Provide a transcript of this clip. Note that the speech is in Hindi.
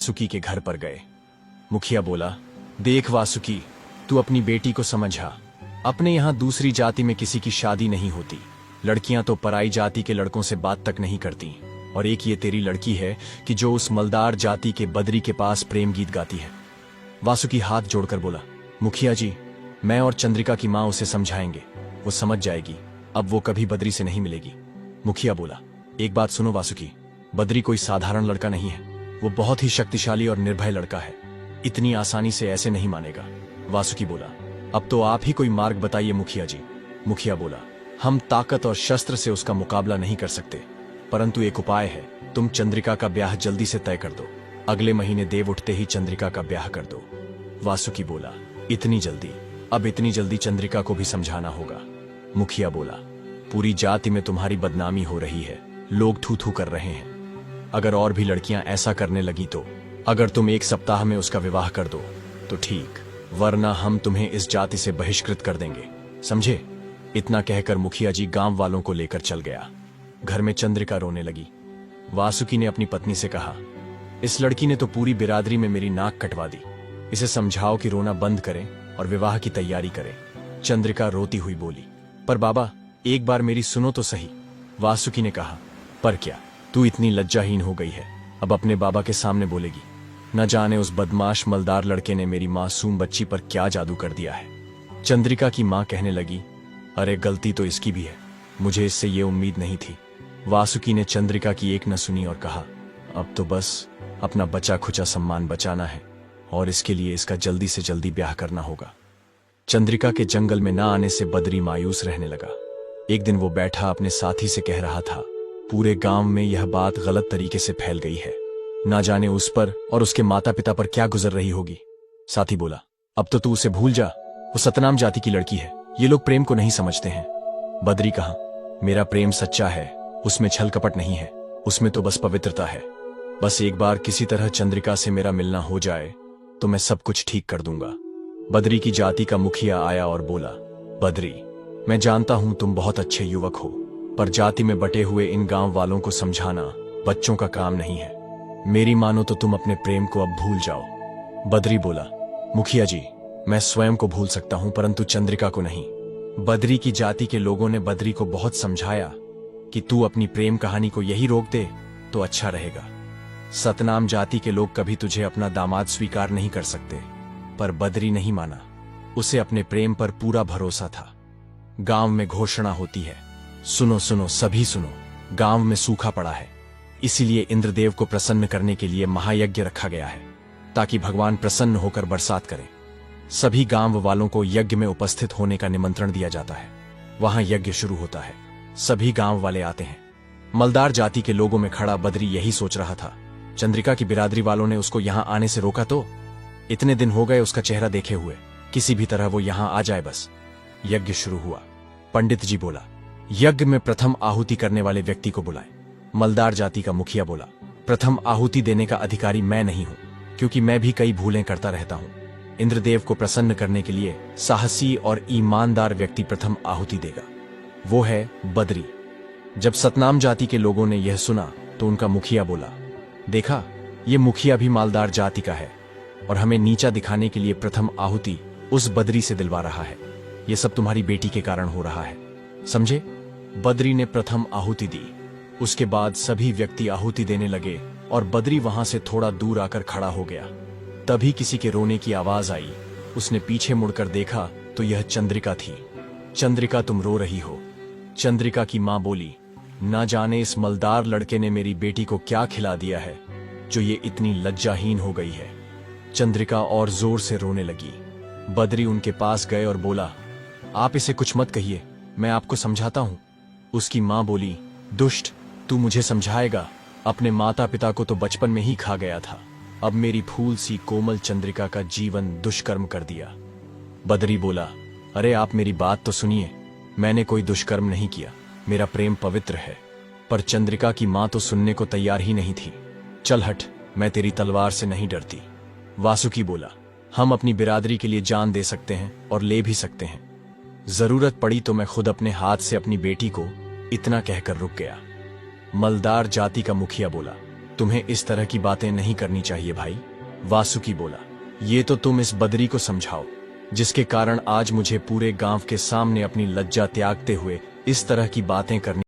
वासुकी के घर पर गए। मुखिया बोला, देख वासुकी, तू अपनी बेटी को समझा। अपने यहाँ दूसरी जाति में किसी की शादी नहीं होती। लड़कियां तो पराई जाति के लड़कों से बात तक नहीं करती, और एक ये तेरी लड़की है कि जो उस मलदार जाति के बद्री के पास प्रेम गीत गाती है। वासुकी हाथ जोड़कर बोला, मुखिया जी, मैं और चंद्रिका की माँ उसे समझाएंगे, वो समझ जाएगी। अब वो कभी बद्री से नहीं मिलेगी। मुखिया बोला, एक बात सुनो वासुकी, बद्री कोई साधारण लड़का नहीं है। वो बहुत ही शक्तिशाली और निर्भय लड़का है। इतनी आसानी से ऐसे नहीं मानेगा। वासुकी बोला, अब तो आप ही कोई मार्ग बताइए मुखिया जी। मुखिया बोला, हम ताकत और शस्त्र से उसका मुकाबला नहीं कर सकते, परंतु एक उपाय है। तुम चंद्रिका का ब्याह जल्दी से तय कर दो। अगले महीने देव उठते ही चंद्रिका का ब्याह कर दो। वासुकी बोला, इतनी जल्दी? अब इतनी जल्दी चंद्रिका को भी समझाना होगा। मुखिया बोला, पूरी जाति में तुम्हारी बदनामी हो रही है, लोग थू थू कर रहे हैं। अगर और भी लड़कियां ऐसा करने लगी तो अगर तुम 1 सप्ताह में उसका विवाह कर दो तो ठीक, वरना हम तुम्हें इस जाति से बहिष्कृत कर देंगे, समझे? इतना कहकर मुखिया जी गांव वालों को लेकर चल गया। घर में चंद्रिका रोने लगी। वासुकी ने अपनी पत्नी से कहा, इस लड़की ने तो पूरी बिरादरी में मेरी नाक कटवा दी। इसे समझाओ कि रोना बंद करें और विवाह की तैयारी करें। चंद्रिका रोती हुई बोली, पर बाबा, एक बार मेरी सुनो तो सही। वासुकी ने कहा, पर क्या, तू इतनी लज्जाहीन हो गई है, अब अपने बाबा के सामने बोलेगी? न जाने उस बदमाश मलदार लड़के ने मेरी मासूम बच्ची पर क्या जादू कर दिया है। चंद्रिका की मां कहने लगी, अरे गलती तो इसकी भी है, मुझे इससे ये उम्मीद नहीं थी। वासुकी ने चंद्रिका की एक न सुनी और कहा, अब तो बस अपना बचा खुचा सम्मान बचाना है, और इसके लिए इसका जल्दी से जल्दी ब्याह करना होगा। चंद्रिका के जंगल में न आने से बद्री मायूस रहने लगा। एक दिन वो बैठा अपने साथी से कह रहा था, पूरे गांव में यह बात गलत तरीके से फैल गई है, ना जाने उस पर और उसके माता पिता पर क्या गुजर रही होगी। साथी बोला, अब तो तू उसे भूल जा, वो सतनाम जाति की लड़की है, ये लोग प्रेम को नहीं समझते हैं। बद्री कहा, मेरा प्रेम सच्चा है, उसमें छल कपट नहीं है, उसमें तो बस पवित्रता है। बस एक बार किसी तरह चंद्रिका से मेरा मिलना हो जाए तो मैं सब कुछ ठीक कर दूंगा। बद्री की जाति का मुखिया आया और बोला, बद्री, मैं जानता हूं तुम बहुत अच्छे युवक हो, पर जाति में बटे हुए इन गांव वालों को समझाना बच्चों का काम नहीं है। मेरी मानो तो तुम अपने प्रेम को अब भूल जाओ। बद्री बोला, मुखिया जी, मैं स्वयं को भूल सकता हूं, परंतु चंद्रिका को नहीं। बद्री की जाति के लोगों ने बद्री को बहुत समझाया कि तू अपनी प्रेम कहानी को यही रोक दे तो अच्छा रहेगा। सतनाम जाति के लोग कभी तुझे अपना दामाद स्वीकार नहीं कर सकते, पर बद्री नहीं माना। उसे अपने प्रेम पर पूरा भरोसा था। गांव में घोषणा होती है, सुनो सुनो सभी सुनो, गांव में सूखा पड़ा है, इसीलिए इंद्रदेव को प्रसन्न करने के लिए महायज्ञ रखा गया है, ताकि भगवान प्रसन्न होकर बरसात करें। सभी गांव वालों को यज्ञ में उपस्थित होने का निमंत्रण दिया जाता है। वहां यज्ञ शुरू होता है, सभी गांव वाले आते हैं। मलदार जाति के लोगों में खड़ा बद्री यही सोच रहा था, चंद्रिका की बिरादरी वालों ने उसको यहां आने से रोका तो? इतने दिन हो गए उसका चेहरा देखे हुए, किसी भी तरह वो यहां आ जाए बस। यज्ञ शुरू हुआ। पंडित जी बोला, यज्ञ में प्रथम आहुति करने वाले व्यक्ति को बुलाएं। मलदार जाति का मुखिया बोला, प्रथम आहुति देने का अधिकारी मैं नहीं हूं, क्योंकि मैं भी कई भूलें करता रहता हूं। इंद्रदेव को प्रसन्न करने के लिए साहसी और ईमानदार व्यक्ति प्रथम आहुति देगा, वो है बद्री। जब सतनाम जाति के लोगों ने यह सुना तो उनका मुखिया बोला, देखा, ये मुखिया भी मालदार जाति का है और हमें नीचा दिखाने के लिए प्रथम आहुति उस बद्री से दिलवा रहा है। ये सब तुम्हारी बेटी के कारण हो रहा है, समझे? बद्री ने प्रथम आहुति दी। उसके बाद सभी व्यक्ति आहुति देने लगे और बद्री वहां से थोड़ा दूर आकर खड़ा हो गया। तभी किसी के रोने की आवाज आई। उसने पीछे मुड़कर देखा तो यह चंद्रिका थी। चंद्रिका, तुम रो रही हो? चंद्रिका की मां बोली, ना जाने इस मलदार लड़के ने मेरी बेटी को क्या खिला दिया है जो ये इतनी लज्जाहीन हो गई है। चंद्रिका और जोर से रोने लगी। बद्री उनके पास गए और बोला, आप इसे कुछ मत कहिए, मैं आपको समझाता हूं। उसकी मां बोली, दुष्ट, तू मुझे समझाएगा? अपने माता पिता को तो बचपन में ही खा गया था, अब मेरी फूल सी कोमल चंद्रिका का जीवन दुष्कर्म कर दिया। बद्री बोला, अरे आप मेरी बात तो सुनिए, मैंने कोई दुष्कर्म नहीं किया, मेरा प्रेम पवित्र है। पर चंद्रिका की मां तो सुनने को तैयार ही नहीं थी। चल हट, मैं तेरी तलवार से नहीं डरती। वासुकी बोला, हम अपनी बिरादरी के लिए जान दे सकते हैं और ले भी सकते हैं, जरूरत पड़ी तो मैं खुद अपने हाथ से अपनी बेटी को। इतना कहकर रुक गया। मलदार जाति का मुखिया बोला, तुम्हें इस तरह की बातें नहीं करनी चाहिए भाई। वासुकी बोला, ये तो तुम इस बदरी को समझाओ जिसके कारण आज मुझे पूरे गांव के सामने अपनी लज्जा त्यागते हुए इस तरह की बातें करनी